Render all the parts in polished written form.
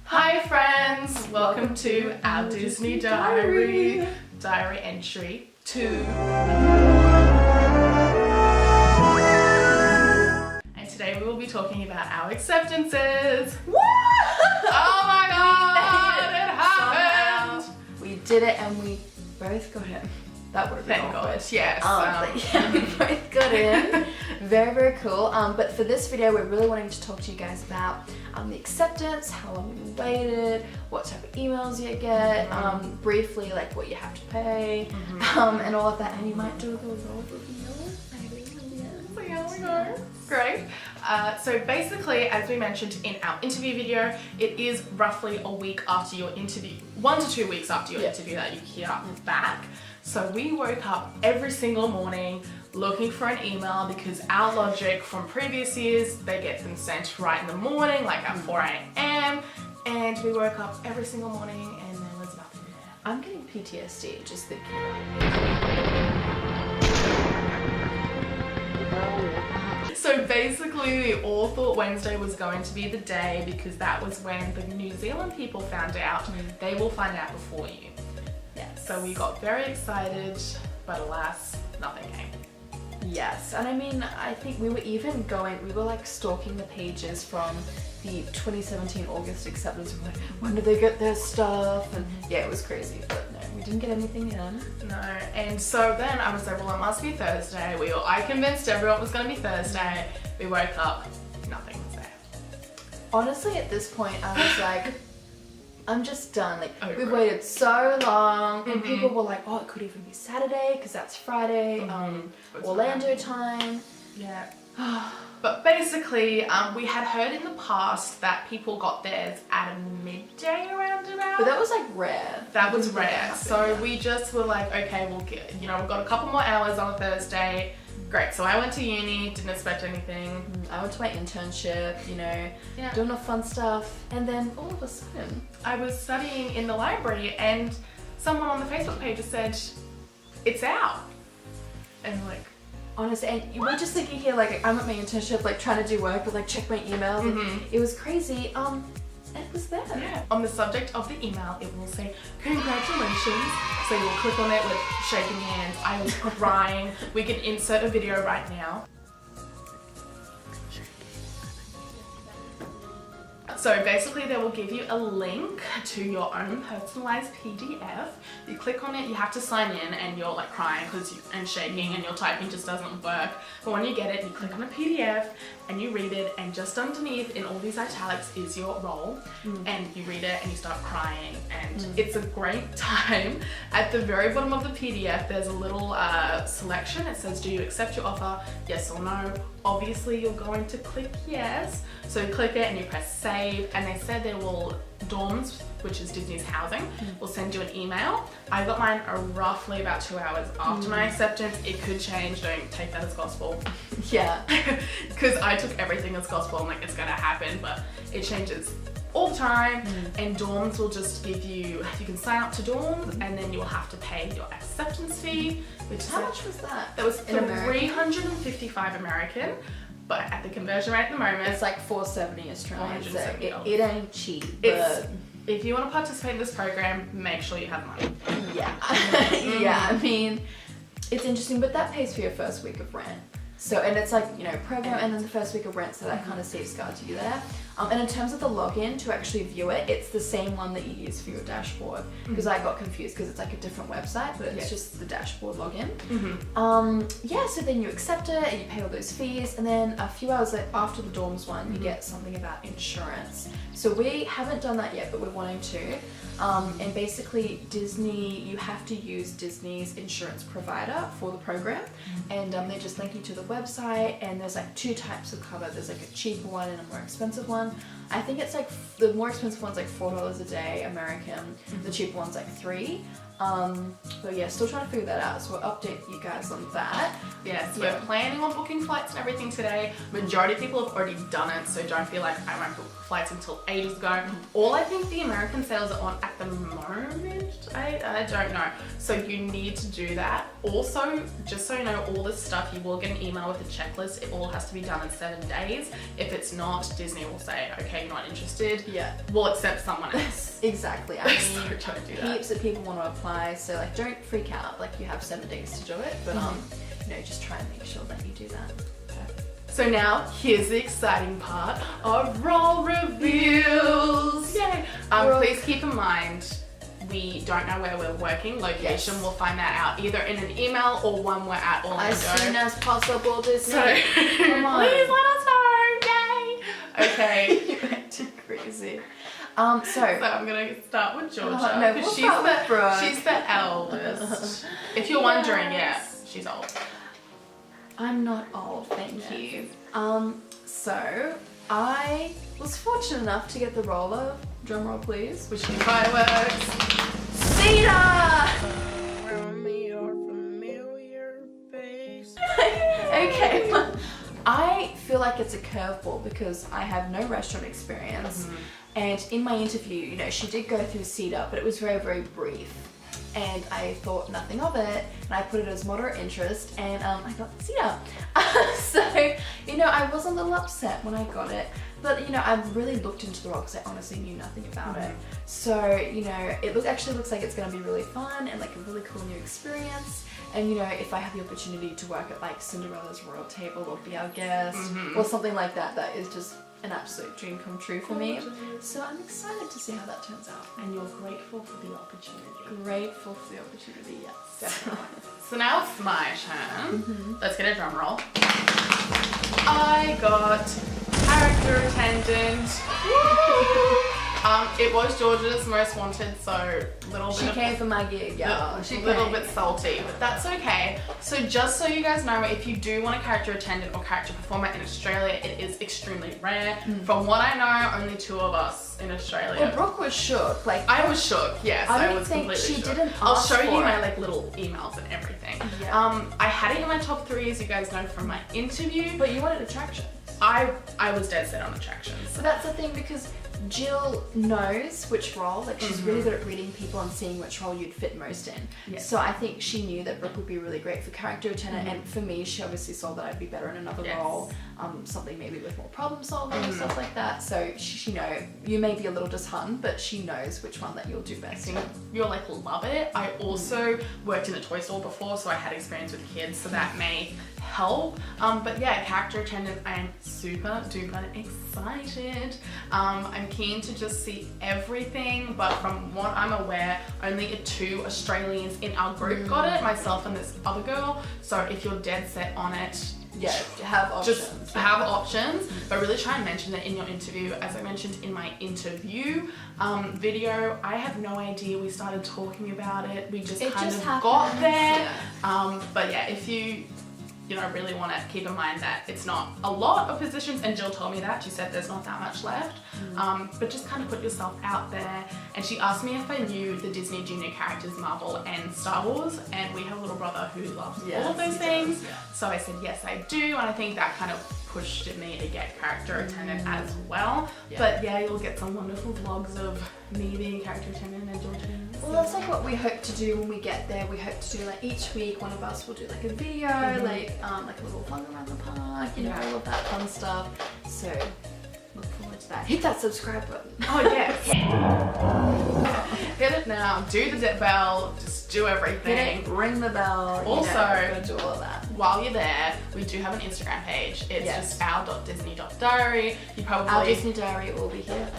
Hi friends, welcome to our Disney Diary entry 2. And today we will be talking about our acceptances. Woo! Oh my god, it happened! Somehow we did it and we both got in. That would have been Thank awkward. God, yes. Yeah, we both got in. Very, very cool. But for this video, we're really wanting to talk to you guys about the acceptance, how long you waited, what type of emails you get, briefly like what you have to pay, and all of that. And you might do a little role reveal, maybe. So yeah, we go. Great. So basically, as we mentioned in our interview video, it is roughly a week after your interview, 1 to 2 weeks after your interview that you hear back. So we woke up every single morning looking for an email because our logic from previous years, they get them sent right in the morning, like at 4 a.m. And we woke up every single morning and there was nothing there. I'm getting PTSD just thinking. So basically we all thought Wednesday was going to be the day because that was when the New Zealand people found out. They will find out before you. Yes. So we got very excited, but alas, nothing came. Yes, and I mean, I think we were like stalking the pages from the 2017 August acceptance. We were like, when do they get their stuff? And yeah, it was crazy, but no, we didn't get anything in. No, and so then I was like, well, it must be Thursday. I convinced everyone it was going to be Thursday. We woke up, nothing was there. Honestly, at this point, I was like, I'm just done. Like, we've it. waited so long, and people were like, oh, it could even be Saturday, because that's Friday, Orlando time. Yeah. But basically, we had heard in the past that people got theirs at a midday around about. But that was like rare. That was rare. So we just were like, okay, we'll get, we've got a couple more hours on a Thursday. Great. So I went to uni, didn't expect anything. I went to my internship, doing all fun stuff. And then all of a sudden, I was studying in the library and someone on the Facebook page just said, it's out. And like, honestly, and we're just thinking here, like, I'm at my internship, like, trying to do work, but like, check my emails. And it was crazy. And it was there. Yeah. On the subject of the email, it will say, congratulations. So you'll click on it with shaking hands. I was crying. We can insert a video right now. So basically they will give you a link to your own personalized PDF. You click on it, you have to sign in and you're like crying and shaking and your typing just doesn't work. But when you get it, you click on a PDF and you read it, and just underneath in all these italics is your role, and you read it and you start crying, and it's a great time. At the very bottom of the PDF there's a little selection. It says, do you accept your offer, yes or no? Obviously you're going to click yes. So you click it and you press save, and they said there will Dorms, which is Disney's housing, will send you an email. I got mine roughly about 2 hours after my acceptance. It could change, don't take that as gospel. Yeah. Because I took everything as gospel. I'm like, it's gonna happen, but it changes all the time. And Dorms will just give you can sign up to Dorms and then you will have to pay your acceptance fee, which is How much was that? That was in American? 355 American. But at the conversion rate at the moment, it's like $470 Australian. So $470. it ain't cheap. If you want to participate in this program, make sure you have money. Yeah. Yeah, I mean, it's interesting, but that pays for your first week of rent. So, and it's like, program and then the first week of rent, so that kind of safeguards you there. And in terms of the login to actually view it, it's the same one that you use for your dashboard. Because I got confused because it's like a different website, but it's just the dashboard login. Yeah, so then you accept it and you pay all those fees, and then a few hours after the Dorms one, you get something about insurance. So we haven't done that yet, but we're wanting to. And basically Disney, you have to use Disney's insurance provider for the program, and they just link you to the website, and there's like 2 types of cover. There's like a cheaper one and a more expensive one. I think it's like the more expensive one's like $4 a day American, the cheaper one's like $3. But yeah, still trying to figure that out, so we'll update you guys on that. Yes, we're planning on booking flights and everything today. Majority of people have already done it, so don't feel like I won't book flights until ages ago. All I think the American sales are on at the moment, I don't know. So you need to do that. Also, just so you know, all this stuff, you will get an email with a checklist. It all has to be done in 7 days. If it's not, Disney will say, okay, you're not interested. Yeah. We'll accept someone else. Exactly. I mean, So don't do that. heaps of people want to apply, so like don't freak out. Like you have 7 days to do it, but you know, just try and make sure that you do that. So now, here's the exciting part of role reveals. Yay! Please keep in mind, we don't know where we're working. Location, we'll find that out either in an email or when we're at Orlando. As soon as possible this So, week. Come on. please let us know. Yay! Okay. You're acting crazy. So I'm gonna start with Georgia no, because we'll she's the eldest. If you're wondering, yeah, she's old. I'm not old, thank you. So I was fortunate enough to get the role of, drumroll please, Which is fireworks. Cedar! Okay. I feel like it's a curveball because I have no restaurant experience. And in my interview, you know, she did go through Cedar, but it was very, very brief. And I thought nothing of it, and I put it as moderate interest, and I got the Cedar. So, you know, I was a little upset when I got it, but you know, I really looked into the role because I honestly knew nothing about it. So, you know, it actually looks like it's going to be really fun and like a really cool new experience. And you know, if I have the opportunity to work at like Cinderella's royal table or be our guest or something like that, that is just an absolute dream come true for me. So I'm excited to see how that turns out. And you're grateful for the opportunity. Grateful for the opportunity, yes. Definitely. So now it's my turn. Let's get a drum roll. I got character attendant. It was Georgia's most wanted, so a little bit. She came for my gig, y'all. She's a little bit salty, but that's okay. So just so you guys know, if you do want a character attendant or character performer in Australia, it is extremely rare. From what I know, only 2 of us in Australia. Well, Brooke was shook. Like I was shook. Yes, I was think completely she shook. didn't I'll ask show you for my it. like little emails and everything. Yeah. I had it in my top 3, as you guys know from my interview. But you wanted attractions. I was dead set on attractions. So that's the thing, because Jill knows which role, like she's really good at reading people and seeing which role you'd fit most in. Yes. So I think she knew that Brooke would be really great for character attendant, and for me, she obviously saw that I'd be better in another role, something maybe with more problem solving and stuff like that. So she know, you may be a little disheartened, but she knows which one that you'll do best in. You'll like love it. I also worked in a toy store before, so I had experience with kids, so that may help. But yeah, character attendant, I am super duper excited. I'm keen to just see everything, but from what I'm aware, only 2 Australians in our group got it, myself and this other girl. So if you're dead set on it, Yeah, have options. just have options, but really try and mention it in your interview. As I mentioned in my interview video, I have no idea we started talking about it. We just kind of got there. Yeah. But yeah, if you really want to keep in mind that it's not a lot of positions, and Jill told me that. She said there's not that much left, but just kind of put yourself out there. And she asked me if I knew the Disney Junior characters, Marvel and Star Wars, and we have a little brother who loves all of those things. So I said, yes, I do, and I think that kind of pushed me to get character attendant as well. But yeah, you'll get some wonderful vlogs of me being character attendant and Georgia. Well, that's like what we hope to do when we get there. We hope to do like each week one of us will do like a video, like a little vlog around the park, you know, all of that fun stuff. So look forward to that. Hit that subscribe button. Oh yes. Hit it now. Do the bell. Just do everything. Hit it, ring the bell. Also, we're gonna do all of that. While you're there, we do have an Instagram page. It's just our.disney.diary. You probably Our Disney diary will be here.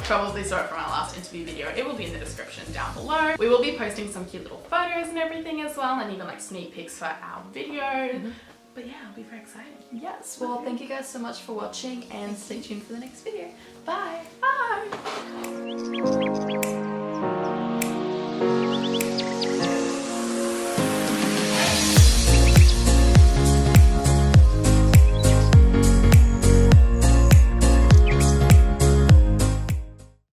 probably saw it from our last interview video. It will be in the description down below. We will be posting some cute little photos and everything as well, and even like sneak peeks for our video. But yeah, I'll be very excited. Yes. Well, thank you guys so much for watching, and stay tuned for the next video. Bye. Bye.